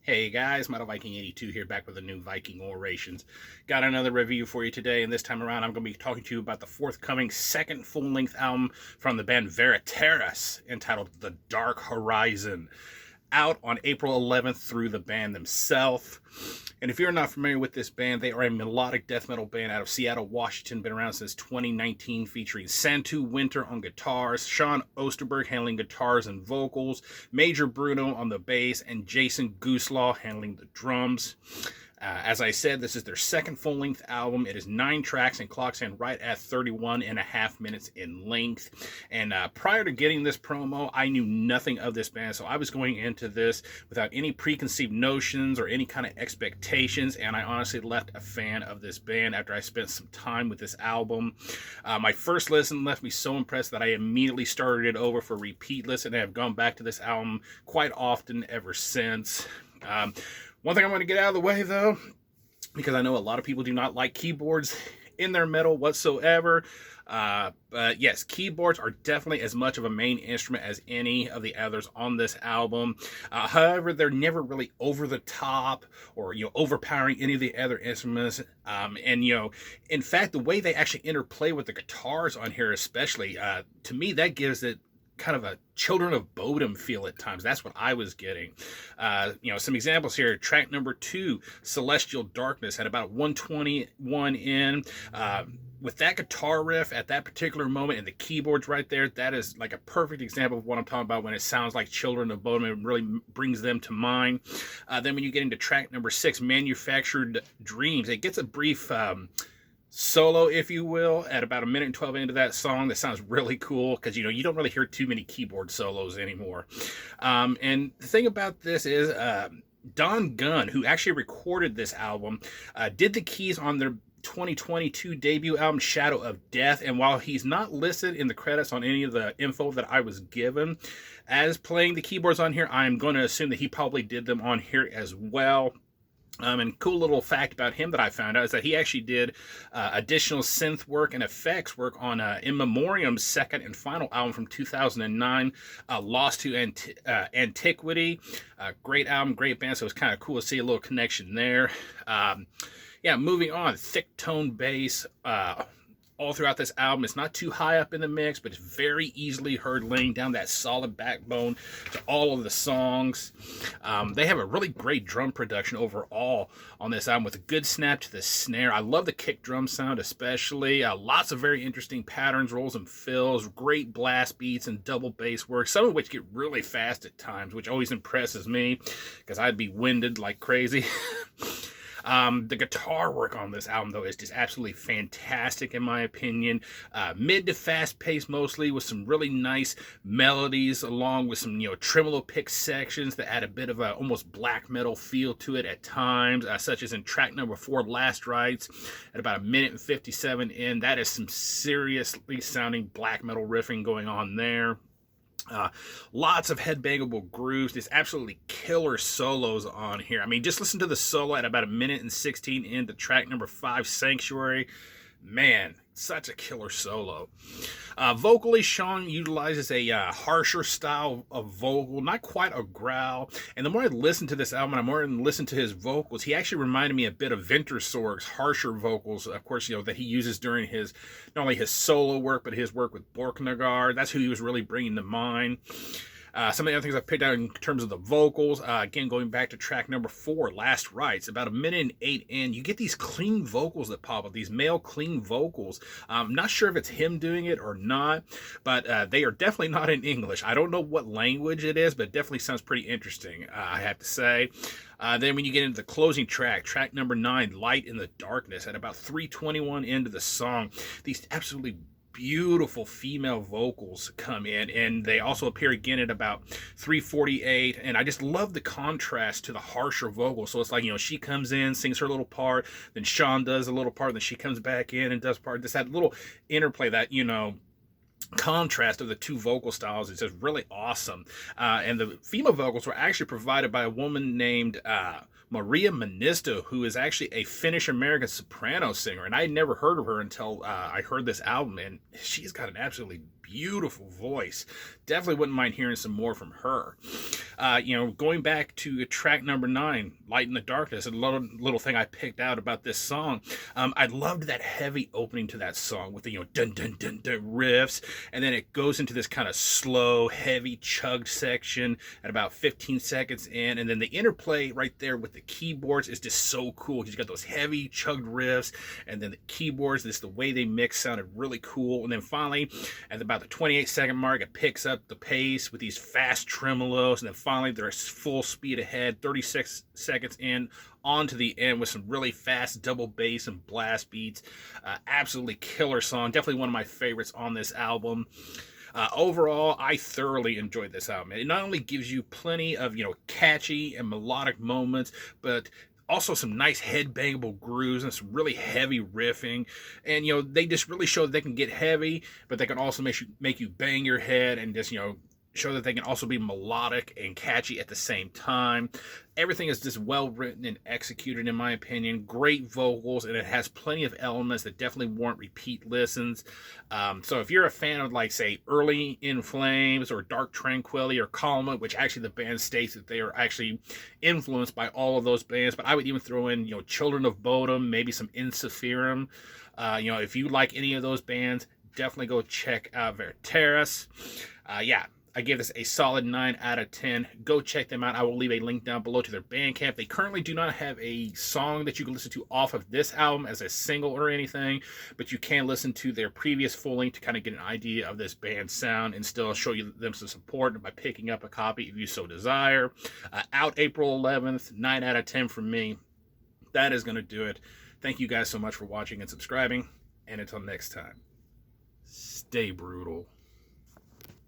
Hey guys, Viking82 here, back with a new Viking Orations. Got another review for you today, and this time around I'm going to be talking to you about the forthcoming second full-length album from the band Veriteras, entitled The Dark Horizon, out on April 11th through the band themselves. And if you're not familiar with this band, they are a melodic death metal band out of Seattle, Washington, been around since 2019, featuring Santu Winter on guitars, Sean Osterberg handling guitars and vocals, Major Bruno on the bass, and Jason Gooslaw handling the drums. As I said, this is their second full-length album. It is 9 tracks and clocks in right at 31.5 minutes in length. And prior to getting this promo, I knew nothing of this band, so I was going into this without any preconceived notions or any kind of expectations, and I honestly left a fan of this band after I spent some time with this album. My first listen left me so impressed that I immediately started it over for repeat listen, and have gone back to this album quite often ever since. One thing I'm going to get out of the way, though, because I know a lot of people do not like keyboards in their metal whatsoever. But yes, keyboards are definitely as much of a main instrument as any of the others on this album. However, they're never really over the top or, overpowering any of the other instruments. In fact, the way they actually interplay with the guitars on here, especially, to me, that gives it kind of a Children of Bodom feel at times. That's what I was getting. Some examples here. Track number 2, Celestial Darkness, at about 121 in. With that guitar riff at that particular moment and the keyboards right there, that is like a perfect example of what I'm talking about when it sounds like Children of Bodom. It really brings them to mind. Then when you get into track number 6, Manufactured Dreams, it gets a brief solo, if you will, at about 1:12 into that song. That sounds really cool because you don't really hear too many keyboard solos anymore. And the thing about this is Don Gunn, who actually recorded this album, did the keys on their 2022 debut album Shadow of Death, and while he's not listed in the credits on any of the info that I was given as playing the keyboards on here, I'm going to assume that he probably did them on here as well. And cool little fact about him that I found out is that he actually did additional synth work and effects work on In Memoriam's second and final album from 2009, Lost to Antiquity. Great album, great band, so it's kind of cool to see a little connection there. Moving on, thick tone bass all throughout this album. It's not too high up in the mix, but it's very easily heard, laying down that solid backbone to all of the songs. They have a really great drum production overall on this album, with a good snap to the snare. I love the kick drum sound especially. Lots of very interesting patterns, rolls and fills, great blast beats and double bass work, some of which get really fast at times, which always impresses me because I'd be winded like crazy. The guitar work on this album, though, is just absolutely fantastic in my opinion. Mid to fast pace mostly, with some really nice melodies, along with some tremolo pick sections that add a bit of a almost black metal feel to it at times, such as in track number 4, Last Rites, at about 1:57 in. That is some seriously sounding black metal riffing going on there. Lots of headbangable grooves, just absolutely killer solos on here. I mean, just listen to the solo at about 1:16 into track number 5, Sanctuary. Man, such a killer solo. Vocally, Sean utilizes a harsher style of vocal, not quite a growl. And the more I listen to this album, and the more I listen to his vocals, he actually reminded me a bit of Vintersorg's harsher vocals, of course, that he uses during his, not only his solo work, but his work with Borknagar. That's who he was really bringing to mind. Some of the other things I picked out in terms of the vocals, again, going back to track number 4, Last Rites, about 1:08 in, you get these clean vocals that pop up, these male clean vocals. I'm not sure if it's him doing it or not, but they are definitely not in English. I don't know what language it is, but it definitely sounds pretty interesting, I have to say. Then when you get into the closing track, track number 9, Light in the Darkness, at about 3:21 into the song, these absolutely beautiful female vocals come in, and they also appear again at about 3:48, and I just love the contrast to the harsher vocals. So it's like, she comes in, sings her little part, then Sean does a little part, then she comes back in and does part. Just that little interplay, that contrast of the two vocal styles is just really awesome. And the female vocals were actually provided by a woman named Maria Manisto, who is actually a Finnish-American soprano singer, and I had never heard of her until I heard this album, and she's got an absolutely beautiful voice. Definitely wouldn't mind hearing some more from her. Going back to track number 9, Light in the Darkness, a little thing I picked out about this song. I loved that heavy opening to that song with the, dun dun dun dun riffs, and then it goes into this kind of slow, heavy, chugged section at about 15 seconds in, and then the interplay right there with the keyboards is just so cool. He's got those heavy, chugged riffs, and then the keyboards, the way they mix sounded really cool. And then finally, at about the 28-second mark, it picks up the pace with these fast tremolos, and then finally they're full speed ahead, 36 seconds in, on to the end with some really fast double bass and blast beats. Absolutely killer song. Definitely one of my favorites on this album. Overall, I thoroughly enjoyed this album. It not only gives you plenty of, catchy and melodic moments, but also some nice head-bangable grooves and some really heavy riffing. And, they just really show that they can get heavy, but they can also make you bang your head and just, show that they can also be melodic and catchy at the same time. Everything is just well written and executed, in my opinion. Great vocals, and it has plenty of elements that definitely warrant repeat listens. So if you're a fan of, like, say, Early in Flames or Dark Tranquility or Calma, which actually the band states that they are actually influenced by all of those bands, but I would even throw in, Children of Bodom, maybe some Insufferum. If you like any of those bands, definitely go check out Veriteras. I give this a solid 9 out of 10. Go check them out. I will leave a link down below to their Bandcamp. They currently do not have a song that you can listen to off of this album as a single or anything, but you can listen to their previous full length to kind of get an idea of this band's sound and still show them some support by picking up a copy if you so desire. Out April 11th, 9 out of 10 from me. That is going to do it. Thank you guys so much for watching and subscribing, and until next time, stay brutal.